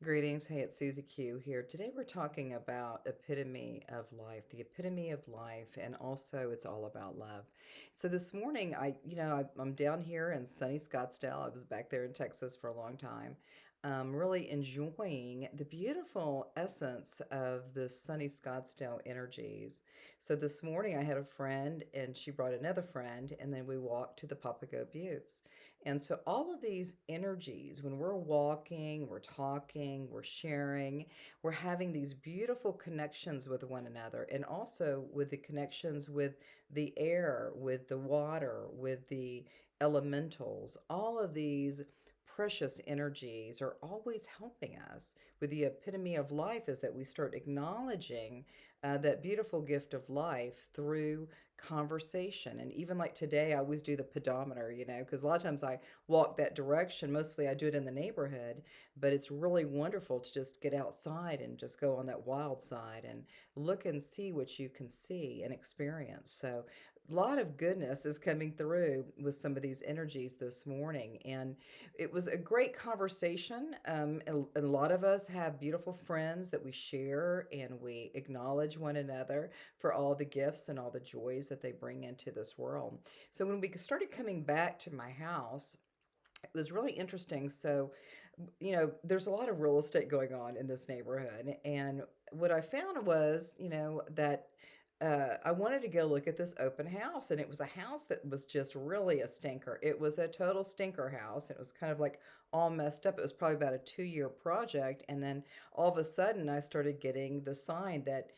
Greetings. Hey, it's Susie Q here. Today we're talking about epitome of life, the epitome of life, and also it's all about love. So this morning, I'm down here in sunny Scottsdale. I was back there in Texas for a long time, really enjoying the beautiful essence of the sunny Scottsdale energies. So this morning, I had a friend, and she brought another friend, and then we walked to the Papago Buttes. And so all of these energies, when we're walking, we're talking, we're sharing, we're having these beautiful connections with one another, and also with the connections with the air, with the water, with the elementals. All of these precious energies are always helping us. With the epitome of life is that we start acknowledging that beautiful gift of life through conversation. And even like today, I always do the pedometer, because a lot of times I walk that direction. Mostly I do it in the neighborhood, but it's really wonderful to just get outside and just go on that wild side and look and see what you can see and experience. So a lot of goodness is coming through with some of these energies this morning. And it was a great conversation. And a lot of us have beautiful friends that we share and we acknowledge one another for all the gifts and all the joys that they bring into this world. So when we started coming back to my house, it was really interesting. So, there's a lot of real estate going on in this neighborhood. And what I found was, that I wanted to go look at this open house. And it was a house that was just really a stinker. It was a total stinker house. It was kind of like all messed up. It was probably about a 2-year project. And then all of a sudden, I started getting the sign that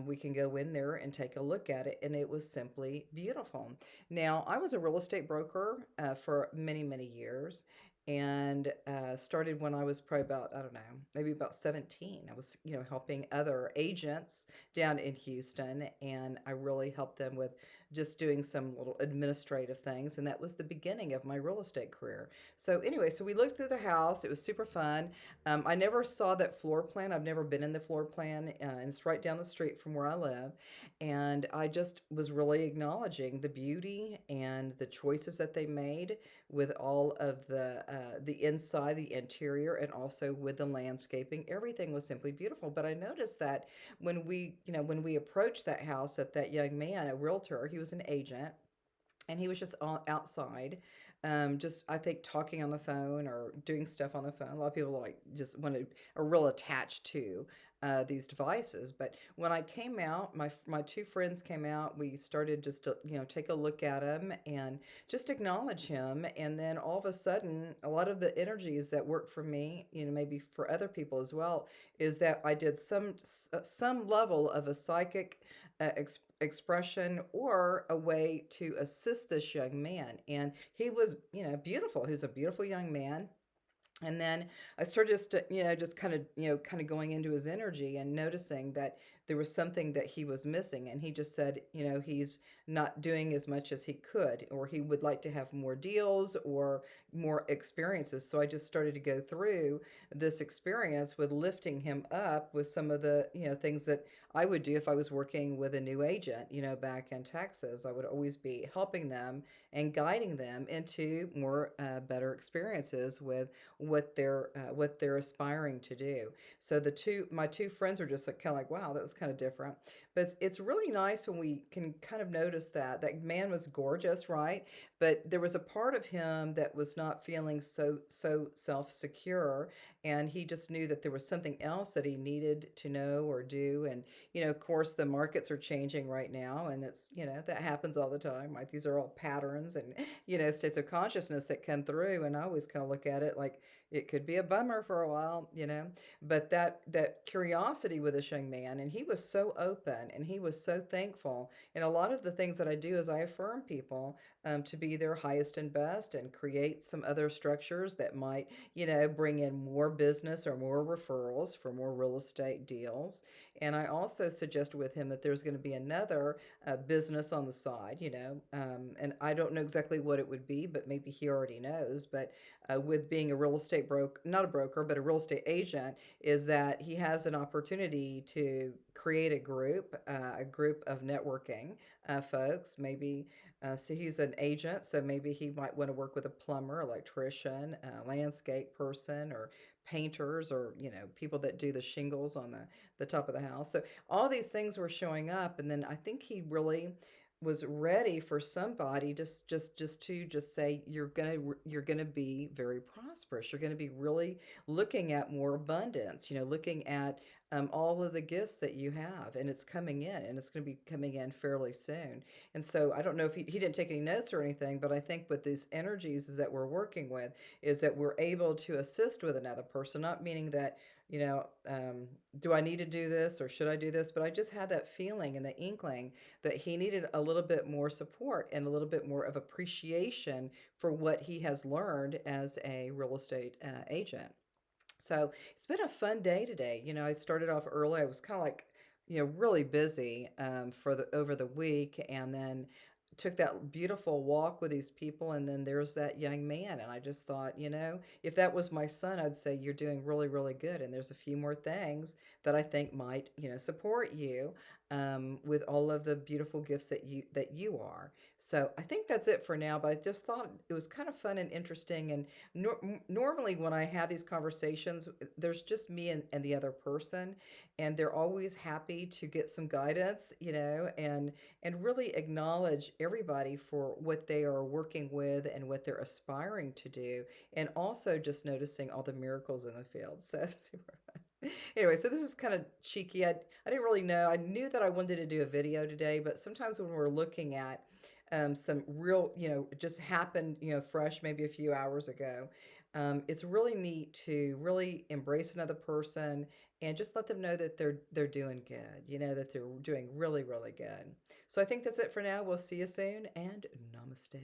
we can go in there and take a look at it. And it was simply beautiful. Now, I was a real estate broker for many, many years and started when I was probably about, I don't know, maybe about 17. I was, helping other agents down in Houston, and I really helped them with just doing some little administrative things. And that was the beginning of my real estate career. So, anyway, so we looked through the house. It was super fun. I never saw that floor plan. I've never been in the floor plan, and it's right down the street from where I live. And I just was really acknowledging the beauty and the choices that they made with all of the inside, the interior, and also with the landscaping. Everything was simply beautiful. But I noticed that when we approached that house, that young man, a realtor, he was an agent, and he was just outside, just I think talking on the phone or doing stuff on the phone. A lot of people like just wanted are real attached to these devices. But when I came out, my two friends came out. We started just to take a look at him and just acknowledge him. And then all of a sudden, a lot of the energies that work for me, maybe for other people as well, is that I did some level of a psychic expression or a way to assist this young man. And he was, beautiful. He was a beautiful young man. And then I started just kind of going into his energy and noticing that there was something that he was missing. And he just said, he's not doing as much as he could, or he would like to have more deals or more experiences. So I just started to go through this experience with lifting him up with some of the, things that I would do if I was working with a new agent, back in Texas. I would always be helping them and guiding them into more better experiences with what they're aspiring to do. So my two friends are just like, kind of like, wow, that was kind of different. But it's really nice when we can kind of notice that man was gorgeous, right? But there was a part of him that was not feeling so self-secure, and he just knew that there was something else that he needed to know or do. And of course, the markets are changing right now, and it's that happens all the time. Right? These are all patterns and states of consciousness that come through, and I always kind of look at it like it could be a bummer for a while. But that curiosity with this young man, and he was so open and he was so thankful. And a lot of the things that I do is I affirm people to be their highest and best and create some other structures that might, bring in more business or more referrals for more real estate deals. And I also suggest with him that there's going to be another business on the side, and I don't know exactly what it would be, but maybe he already knows. But with being a real estate not a broker, but a real estate agent, is that he has an opportunity to create a group of networking folks. Maybe so he's an agent, so maybe he might want to work with a plumber, electrician, landscape person, or painters, or people that do the shingles on the top of the house. So all these things were showing up, and then I think he really was ready for somebody just to say you're gonna be very prosperous. You're gonna be really looking at more abundance. Looking at all of the gifts that you have, and it's coming in, and it's going to be coming in fairly soon. And so I don't know if he didn't take any notes or anything, but I think with these energies is that we're working with is that we're able to assist with another person, not meaning that you know do I need to do this or should I do this, but I just had that feeling and the inkling that he needed a little bit more support and a little bit more of appreciation for what he has learned as a real estate agent. So it's been a fun day today. I started off early. I was kind of like, really busy for the over the week, and then took that beautiful walk with these people. And then there's that young man, and I just thought, if that was my son, I'd say you're doing really, really good. And there's a few more things that I think might, support you with all of the beautiful gifts that you are. So I think that's it for now. But I just thought it was kind of fun and interesting, and normally when I have these conversations, there's just me and the other person, and they're always happy to get some guidance, and really acknowledge everybody for what they are working with and what they're aspiring to do, and also just noticing all the miracles in the field. So it's super fun. Anyway, so this is kind of cheeky. I didn't really know. I knew that I wanted to do a video today, but sometimes when we're looking at some real, just happened, fresh, maybe a few hours ago. It's really neat to really embrace another person and just let them know that they're doing good, that they're doing really, really good. So I think that's it for now. We'll see you soon, and namaste.